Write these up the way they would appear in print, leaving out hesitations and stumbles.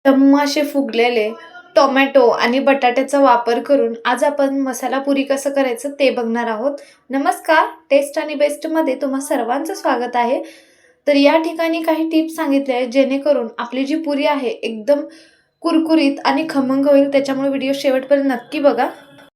टम्म असे फुगलेले टोमॅटो आणि बटाट्याचा वापर करून आज आपण मसाला पुरी कसं करायचं ते बघणार आहोत. नमस्कार, टेस्ट आणि बेस्टमध्ये तुम्हा सर्वांचं स्वागत आहे. तर या ठिकाणी काही टिप्स सांगितले आहेत जेणेकरून आपली जी पुरी आहे एकदम कुरकुरीत आणि खमंग होईल. त्याच्यामुळे व्हिडिओ शेवटपर्यंत नक्की बघा.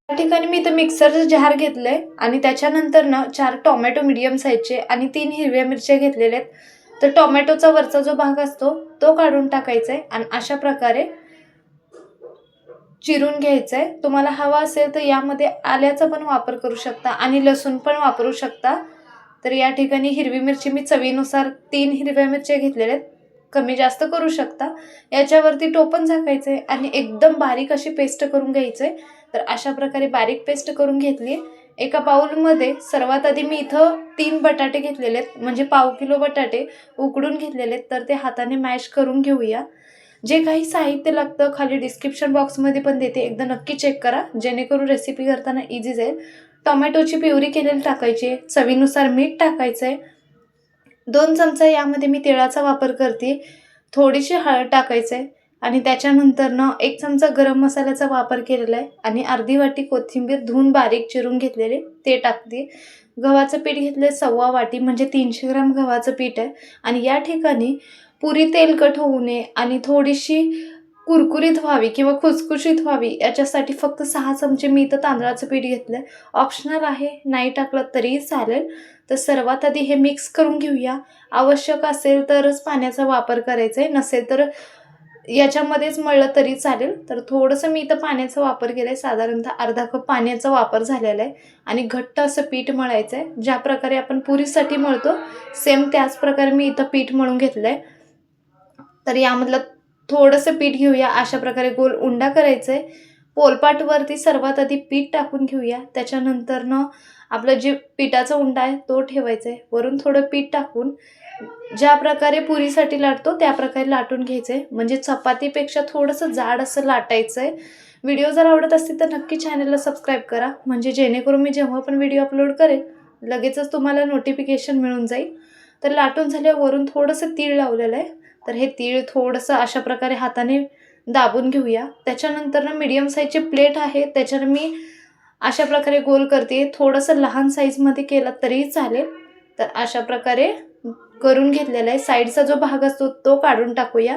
या ठिकाणी मी इथं मिक्सरचं जार घेतलंय आणि त्याच्यानंतर ना 4 टोमॅटो मीडियम साईजचे आणि 3 हिरव्या मिरच्या घेतलेल्या आहेत. तर टोमॅटोचा वरचा जो भाग असतो तो काढून टाकायचा आहे आणि अशा प्रकारे चिरून घ्यायचं आहे. तुम्हाला हवा असेल तर यामध्ये आल्याचा पण वापर करू शकता आणि लसूण पण वापरू शकता. तर या ठिकाणी हिरवी मिरची मी चवीनुसार 3 हिरव्या मिरच्या घेतलेल्या आहेत. कमी जास्त करू शकता. याच्यावरती टोपण झाकायचं आहे आणि एकदम बारीक अशी पेस्ट करून घ्यायचं आहे. तर अशा प्रकारे बारीक पेस्ट करून घेतली. एका बाउलमध्ये सर्वात आधी मी इथं 3 बटाटे घेतलेले आहेत, म्हणजे पाव किलो बटाटे उकडून घेतलेले आहेत. तर ते हाताने मॅश करून घेऊया. जे काही साहित्य लागतं खाली डिस्क्रिप्शन बॉक्समध्ये पण देते, एकदा नक्की चेक करा जेणेकरून रेसिपी करताना इझी जाईल. टोमॅटोची प्युरी केलेली टाकायची आहे, चवीनुसार मीठ टाकायचं आहे, 2 चमचा यामध्ये मी तिळाचा वापर करते, थोडीशी हळद टाकायचं आहे आणि त्याच्यानंतर 1 चमचा गरम मसाल्याचा वापर केलेला आहे आणि अर्धी वाटी कोथिंबीर धुवून बारीक चिरून घेतलेले ते टाकते. गव्हाचं पीठ घेतलं 1/4 वाटी, म्हणजे 300 ग्राम गव्हाचं पीठ आहे. आणि या ठिकाणी पुरी तेलकट होऊ नये आणि थोडीशी कुरकुरीत व्हावी किंवा खुसखुशीत व्हावी याच्यासाठी फक्त 6 चमचे मी इथं तांदळाचं पीठ घेतलं आहे. ऑप्शनल आहे, नाही टाकलं तरीही चालेल. तर सर्वात आधी हे मिक्स करून घेऊया. आवश्यक असेल तरच पाण्याचा वापर करायचा आहे, नसेल तर याच्यामध्येच मळलं तरी चालेल. तर थोडंसं मी इथं पाण्याचा वापर केला आहे, साधारणतः अर्धा कप पाण्याचा वापर झालेला आहे. आणि घट्ट असं पीठ मळायचं आहे. ज्या प्रकारे आपण पुरीसाठी मळतो सेम त्याच प्रकारे मी इथं पीठ मळून घेतलं आहे. तर यामधलं थोडंसं पीठ घेऊया. अशा प्रकारे गोल उंडा करायचा आहे. पोलपाटवरती सर्वात आधी पीठ टाकून घेऊया. त्याच्यानंतर आपलं जे पिठाचा उंडा आहे तो ठेवायचा आहे. वरून थोडं पीठ टाकून ज्या प्रकारे पुरीसाठी लाटतो त्या प्रकारे लाटून घ्यायचं आहे, म्हणजे चपातीपेक्षा थोडंसं जाड असं लाटायचं आहे. व्हिडिओ जर आवडत असतील तर नक्की चॅनलला सबस्क्राईब करा, म्हणजे जेणेकरून मी जेव्हा पण व्हिडिओ अपलोड करेल लगेचच तुम्हाला नोटिफिकेशन मिळून जाईल. तर लाटून झाल्यावर वरून थोडंसं तीळ लावलेलं आहे. तर हे तीळ थोडंसं अशा प्रकारे हाताने दाबून घेऊया. त्याच्यानंतर मीडियम साईजची प्लेट आहे त्याच्यावर मी अशा प्रकारे गोल करते. थोडंसं लहान साईजमध्ये केलं तरीही चालेल. तर अशा प्रकारे करून घेतलेला आहे. साईडचा जो भाग असतो तो काढून टाकूया.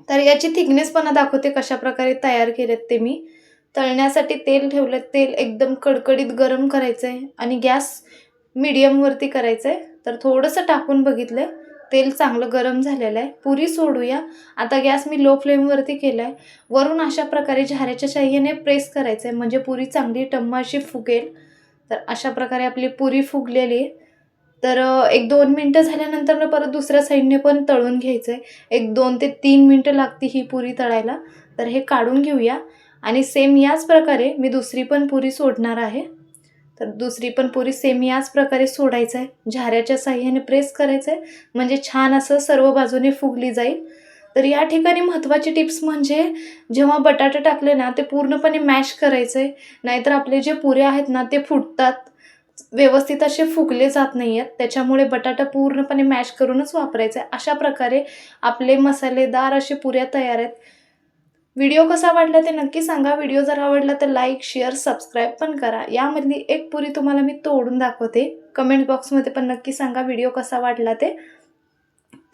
तर याची थिकनेसपणा दाखवते कशा प्रकारे तयार केलेत ते मी. तळण्यासाठी तेल ठेवलं. तेल एकदम कडकडीत गरम करायचं आहे आणि गॅस मीडियमवरती करायचं आहे. तर थोडंसं टाकून बघितलं, तेल चांगलं गरम झालेलं आहे. पुरी सोडूया. आता गॅस मी लो फ्लेमवरती केला आहे. वरून अशा प्रकारे झाऱ्याच्या साहाय्याने प्रेस करायचं आहे, म्हणजे पुरी चांगली टम्म अशी फुगेल. तर अशा प्रकारे आपली पुरी फुगलेली आहे. तर 1-2 मिनटं झाल्यानंतर परत दुसऱ्या साईडने पण तळून घ्यायचं आहे. 1-2 ते 3 मिनटं लागते ही पुरी तळायला. तर हे काढून घेऊया आणि सेम याच प्रकारे मी दुसरी पण पुरी सोडणार आहे. तर दुसरी पण पुरी सेम याच प्रकारे सोडायचं आहे. झाऱ्याच्या साहाय्याने प्रेस करायचं आहे, म्हणजे छान असं सर्व बाजूने फुगली जाईल. तर या ठिकाणी महत्त्वाची टिप्स म्हणजे जेव्हा बटाटे टाकले ना ते पूर्णपणे मॅश करायचं आहे, नाहीतर आपले जे पुऱ्या आहेत ना ते फुटतात, व्यवस्थित असे फुगले जात नाही आहेत. त्याच्यामुळे बटाटा पूर्णपणे मॅश करूनच वापरायचा आहे. अशा प्रकारे आपले मसालेदार असे पुऱ्या तयार आहेत. व्हिडिओ कसा वाटला ते नक्की सांगा. व्हिडिओ जर आवडला तर लाईक, शेअर, सबस्क्राईब पण करा. यामधली एक पुरी तुम्हाला मी तोडून दाखवते. कमेंट बॉक्समध्ये पण नक्की सांगा व्हिडिओ कसा वाटला ते.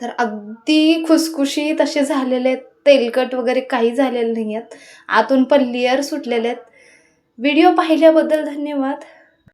तर अगदी खुसखुशीत असे झालेले आहेत, तेलकट वगैरे काही झालेले नाही आहेत. आतून पण लेयर सुटलेले आहेत. व्हिडिओ पाहिल्याबद्दल धन्यवाद.